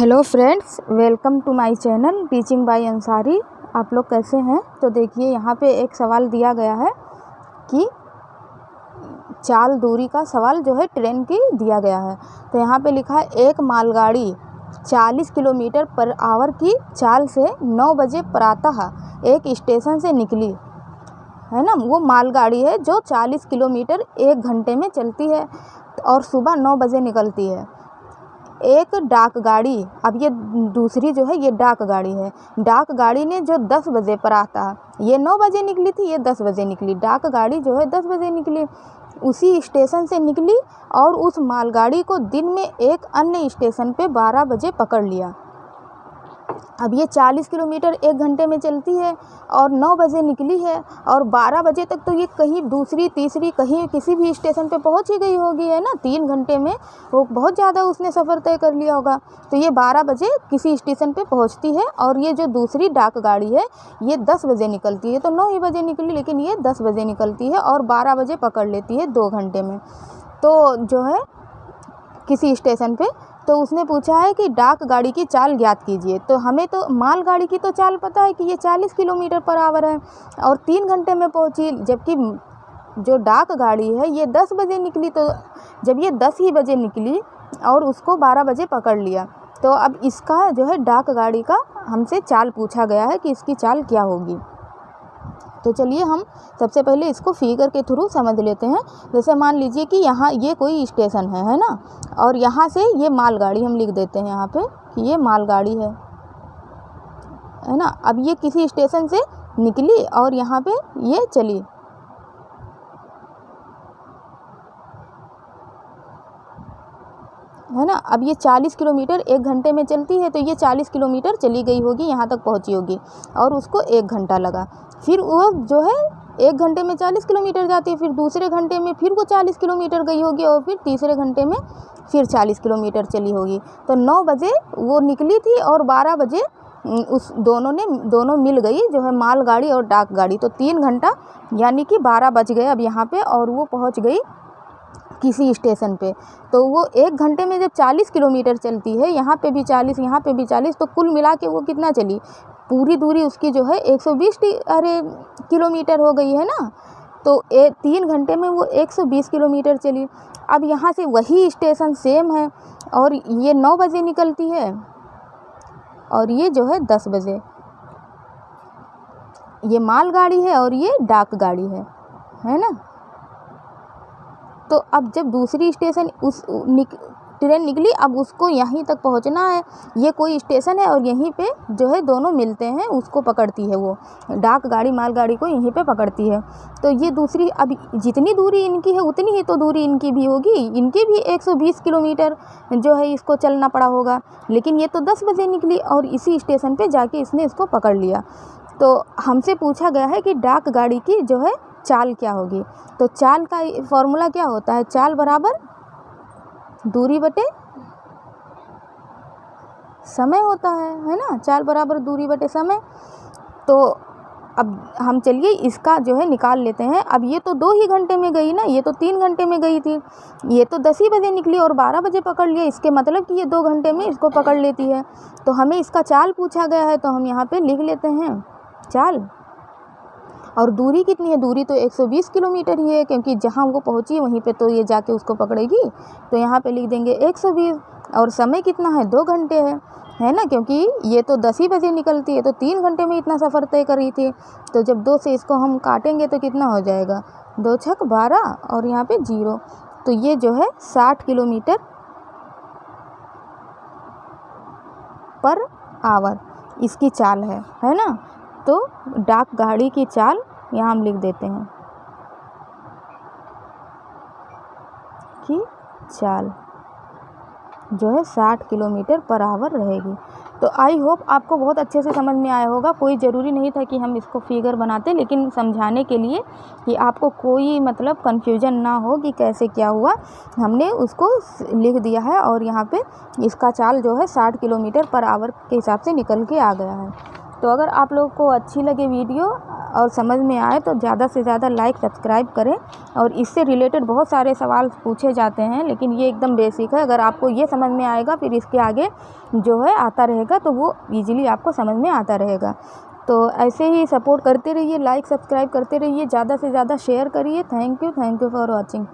Hello friends, welcome to my channel teaching by Ansari. आप लोग कैसे हैं? तो देखिए यहाँ पे एक सवाल दिया गया है कि चाल दूरी का सवाल जो है ट्रेन की दिया गया है। तो यहाँ पे लिखा है एक मालगाड़ी 40 किलोमीटर पर आवर की चाल से 9 बजे प्रातः एक स्टेशन से निकली, है ना। वो मालगाड़ी है जो 40 किलोमीटर 1 घंटे में चलती है और सुबह 9 बजे निकलती है। एक डाक गाड़ी, अब ये दूसरी जो है ये डाक गाड़ी है। डाक गाड़ी ने जो 10 बजे पर आता, ये 9 बजे निकली थी, ये 10 बजे निकली। डाक गाड़ी जो है 10 बजे निकली, उसी स्टेशन से निकली और उस मालगाड़ी को दिन में एक अन्य स्टेशन पे 12 बजे पकड़ लिया। अब ये 40 किलोमीटर 1 घंटे में चलती है और 9 बजे निकली है और 12 बजे तक तो ये कहीं दूसरी तीसरी कहीं किसी भी स्टेशन पे पहुंच ही गई होगी, है ना। 3 घंटे में वो बहुत ज़्यादा उसने सफ़र तय कर लिया होगा। तो ये 12 बजे किसी स्टेशन पे पहुंचती है और ये जो दूसरी डाक गाड़ी है ये 10 बजे निकलती है। तो 9 ही बजे निकली लेकिन ये 10 बजे निकलती है और 12 बजे पकड़ लेती है 2 घंटे में। तो जो है किसी स्टेशन पे, तो उसने पूछा है कि डाक गाड़ी की चाल ज्ञात कीजिए। तो हमें तो मालगाड़ी की तो चाल पता है कि ये 40 किलोमीटर पर आवर है और 3 घंटे में पहुंची, जबकि जो डाक गाड़ी है ये 10 बजे निकली। तो जब ये 10 ही बजे निकली और उसको 12 बजे पकड़ लिया, तो अब इसका जो है डाक गाड़ी का हमसे चाल पूछा गया है कि इसकी चाल क्या होगी। तो चलिए हम सबसे पहले इसको फिगर के थ्रू समझ लेते हैं। जैसे मान लीजिए कि यहाँ ये कोई स्टेशन है ना, और यहाँ से ये मालगाड़ी हम लिख देते हैं यहाँ पे कि ये मालगाड़ी है ना। अब ये किसी स्टेशन से निकली और यहाँ पे ये चली, है ना। अब ये 40 किलोमीटर 1 घंटे में चलती है, तो ये 40 किलोमीटर चली गई होगी, यहाँ तक पहुँची होगी और उसको 1 घंटा लगा। फिर वो जो है 1 घंटे में 40 किलोमीटर जाती है, फिर दूसरे घंटे में फिर वो 40 किलोमीटर गई होगी और फिर तीसरे घंटे में फिर 40 किलोमीटर चली होगी। तो 9 बजे वो निकली थी और 12 बजे उस दोनों मिल गई, जो है मालगाड़ी और डाक गाड़ी। तो 3 घंटा यानी कि 12 बज गए अब यहाँ पे, और वो पहुँच गई किसी स्टेशन पे। तो वो 1 घंटे में जब 40 किलोमीटर चलती है, यहाँ पे भी 40 यहाँ पे भी 40, तो कुल मिला के वो कितना चली, पूरी दूरी उसकी जो है 120 किलोमीटर हो गई, है ना। तो 3 घंटे में वो 120 किलोमीटर चली। अब यहाँ से वही स्टेशन सेम है और ये 9 बजे निकलती है और ये जो है 10 बजे। ये मालगाड़ी है और ये डाक गाड़ी है ना। तो अब जब दूसरी स्टेशन ट्रेन निकली, अब उसको यहीं तक पहुंचना है। ये कोई स्टेशन है और यहीं पे जो है दोनों मिलते हैं, उसको पकड़ती है वो डाक गाड़ी मालगाड़ी को यहीं पे पकड़ती है। तो ये दूसरी, अब जितनी दूरी इनकी है उतनी ही तो दूरी इनकी भी होगी। इनकी भी 120 किलोमीटर जो है इसको चलना पड़ा होगा, लेकिन ये तो 10 बजे निकली और इसी स्टेशन पर जाके इसने इसको पकड़ लिया। तो हमसे पूछा गया है कि डाक गाड़ी की जो है चाल क्या होगी। तो चाल का फॉर्मूला क्या होता है, चाल बराबर दूरी बटे समय होता है ना। चाल बराबर दूरी बटे समय। तो अब हम चलिए इसका जो है निकाल लेते हैं। अब ये तो 2 ही घंटे में गई ना, ये तो 3 घंटे में गई थी। ये तो 10 ही बजे निकली और 12 बजे पकड़ लिया, इसके मतलब कि ये 2 घंटे में इसको पकड़ लेती है। तो हमें इसका चाल पूछा गया है, तो हम यहाँ पे लिख लेते हैं चाल। और दूरी कितनी है, दूरी तो 120 किलोमीटर ही है, क्योंकि जहाँ वो पहुँची वहीं पे तो ये जाके उसको पकड़ेगी। तो यहाँ पे लिख देंगे 120। और समय कितना है, 2 घंटे है ना, क्योंकि ये तो 10 ही बजे निकलती है, तो 3 घंटे में इतना सफ़र तय कर रही थी। तो जब 2 से इसको हम काटेंगे तो कितना हो जाएगा, 2 छक 12 और यहाँ पे 0। तो ये जो है 60 किलोमीटर पर आवर इसकी चाल है ना। तो डाक गाड़ी की चाल यहाँ हम लिख देते हैं कि चाल जो है 60 किलोमीटर पर आवर रहेगी। तो आई होप आपको बहुत अच्छे से समझ में आया होगा। कोई ज़रूरी नहीं था कि हम इसको फिगर बनाते, लेकिन समझाने के लिए कि आपको कोई मतलब कन्फ्यूजन ना हो कि कैसे क्या हुआ, हमने उसको लिख दिया है। और यहाँ पे इसका चाल जो है 60 किलोमीटर पर आवर के हिसाब से निकल के आ गया है। तो अगर आप लोगों को अच्छी लगे वीडियो, और समझ में आए तो ज़्यादा से ज़्यादा लाइक सब्सक्राइब करें। और इससे रिलेटेड बहुत सारे सवाल पूछे जाते हैं, लेकिन ये एकदम बेसिक है। अगर आपको ये समझ में आएगा फिर इसके आगे जो है आता रहेगा तो वो ईज़िली आपको समझ में आता रहेगा। तो ऐसे ही सपोर्ट करते रहिए, लाइक सब्सक्राइब करते रहिए, ज़्यादा से ज़्यादा शेयर करिए। Thank you for watching.